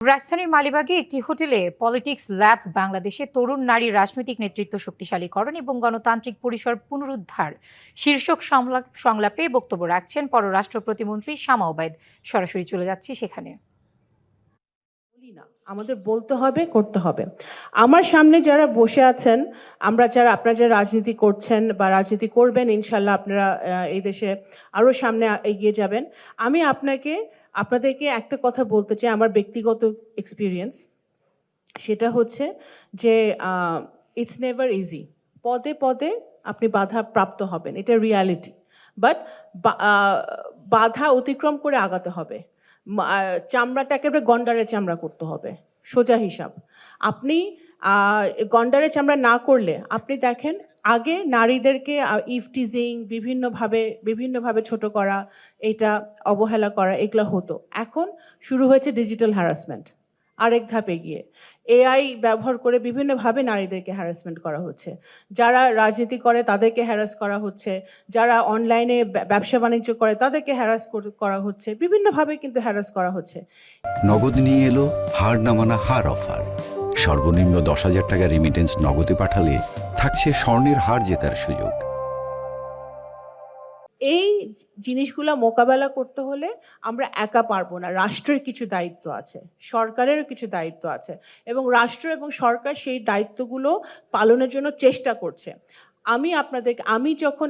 রাজধানীর মালিবাগে একটি হোটেলে পলিটিক্স ল্যাব বাংলাদেশে তরুণ নারী রাজনৈতিক নেতৃত্ব শক্তিশালীকরণ এবং গণতান্ত্রিক পরিসর পুনরুদ্ধার শীর্ষক সংলাপে বক্তব্য রাখছেন পররাষ্ট্র প্রতিমন্ত্রী শামা ওবায়দ। সরাসরি চলে যাচ্ছি সেখানে। আমাদের বলতে হবে, করতে হবে। আমার সামনে যারা বসে আছেন, আপনারা যারা রাজনীতি করছেন বা রাজনীতি করবেন, ইনশাল্লাহ আপনারা এই দেশে আরো সামনে এগিয়ে যাবেন। আমি আপনাদেরকে একটা কথা বলতে চাই, আমার ব্যক্তিগত এক্সপিরিয়েন্স। সেটা হচ্ছে যে ইটস নেভার ইজি। পদে পদে আপনি বাধা প্রাপ্ত হবেন, এটা রিয়ালিটি। বাট বাধা অতিক্রম করে আগাতে হবে। চামড়াটা একেবারে গন্ডারের চামড়া করতে হবে, সোজা হিসাব। আপনি গন্ডারের চামড়া না করলে, আপনি দেখেন আগে নারীদেরকে ইভটিজিং বিভিন্নভাবে ছোট করা, এটা অবহেলা করা, এগুলো হতো। এখন শুরু হয়েছে ডিজিটাল হ্যারাসমেন্ট, আরেক ধাপ এগিয়ে এআই ব্যবহার করে বিভিন্নভাবে নারীদেরকে হ্যারাসমেন্ট করা হচ্ছে। যারা রাজনীতি করে তাদেরকে হ্যারাস করা হচ্ছে, যারা অনলাইনে ব্যবসা বাণিজ্য করে তাদেরকে হ্যারাস করা হচ্ছে, বিভিন্নভাবে কিন্তু হ্যারাস করা হচ্ছে। নগদ নিয়ে এলো হার না মানা হার অফার। সর্বনিম্ন 10,000 টাকা রেমিটেন্স নগদে পাঠালে থাকছে স্বর্ণের হার জেতার সুযোগ। এই জিনিসগুলো মোকাবেলা করতে হলে আমরা একা পারবো না, রাষ্ট্রের কিছু দায়িত্ব আছে, সরকারেরও কিছু দায়িত্ব আছে, এবং রাষ্ট্র এবং সরকার সেই দায়িত্বগুলো পালনের জন্য চেষ্টা করছে। আমি যখন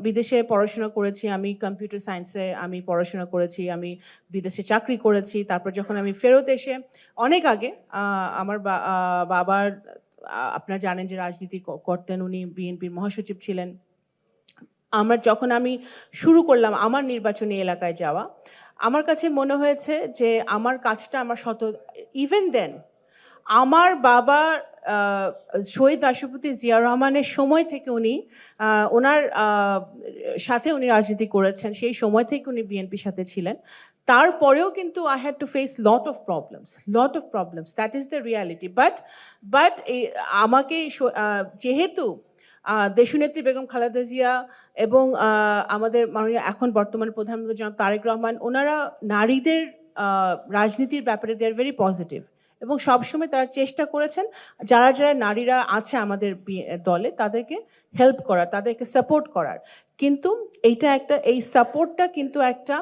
বিদেশে পড়াশোনা করেছি, আমি কম্পিউটার সায়েন্সে আমি পড়াশোনা করেছি, আমি বিদেশে চাকরি করেছি। তারপর যখন আমি ফেরত এসে অনেক আগে আমার বাবার, আপনারা জানেন যে রাজনীতি করতেন, উনি বিএনপির মহাসচিব ছিলেন। যখন আমি শুরু করলাম আমার নির্বাচনী এলাকায় যাওয়া, আমার কাছে মনে হয়েছে যে আমার কাজটা ইভেন দেন আমার বাবা শহীদ রাষ্ট্রপতি জিয়াউর রহমানের সময় থেকে ওনার সাথে উনি রাজনীতি করেছেন, সেই সময় থেকে উনি বিএনপির সাথে ছিলেন। তারপরেও কিন্তু I had to face lot of problems, that is the reality. But আমাকে যেহেতু দেশনেত্রী বেগম খালেদা জিয়া এবং আমাদের মাননীয় এখন বর্তমান প্রধানমন্ত্রী জনাব তারেক রহমান, ওনারা নারীদের রাজনীতির ব্যাপারে দে আর ভেরি পজিটিভ, এবং সবসময় তারা চেষ্টা করেছেন যারা নারীরা আছে আমাদের দলে তাদেরকে হেল্প করার, তাদেরকে সাপোর্ট করার। কিন্তু এই সাপোর্টটা কিন্তু একটা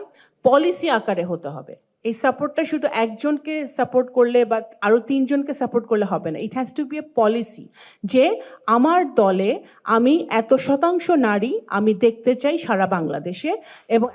পলিসি আকারে হতে হবে। এই সাপোর্টটা শুধু একজনকে সাপোর্ট করলে বা আরো 3 জনকে সাপোর্ট করলে হবে না। It has to be a policy, যে আমার দলে আমি এত শতাংশ নারী আমি দেখতে চাই সারা বাংলাদেশে, এবং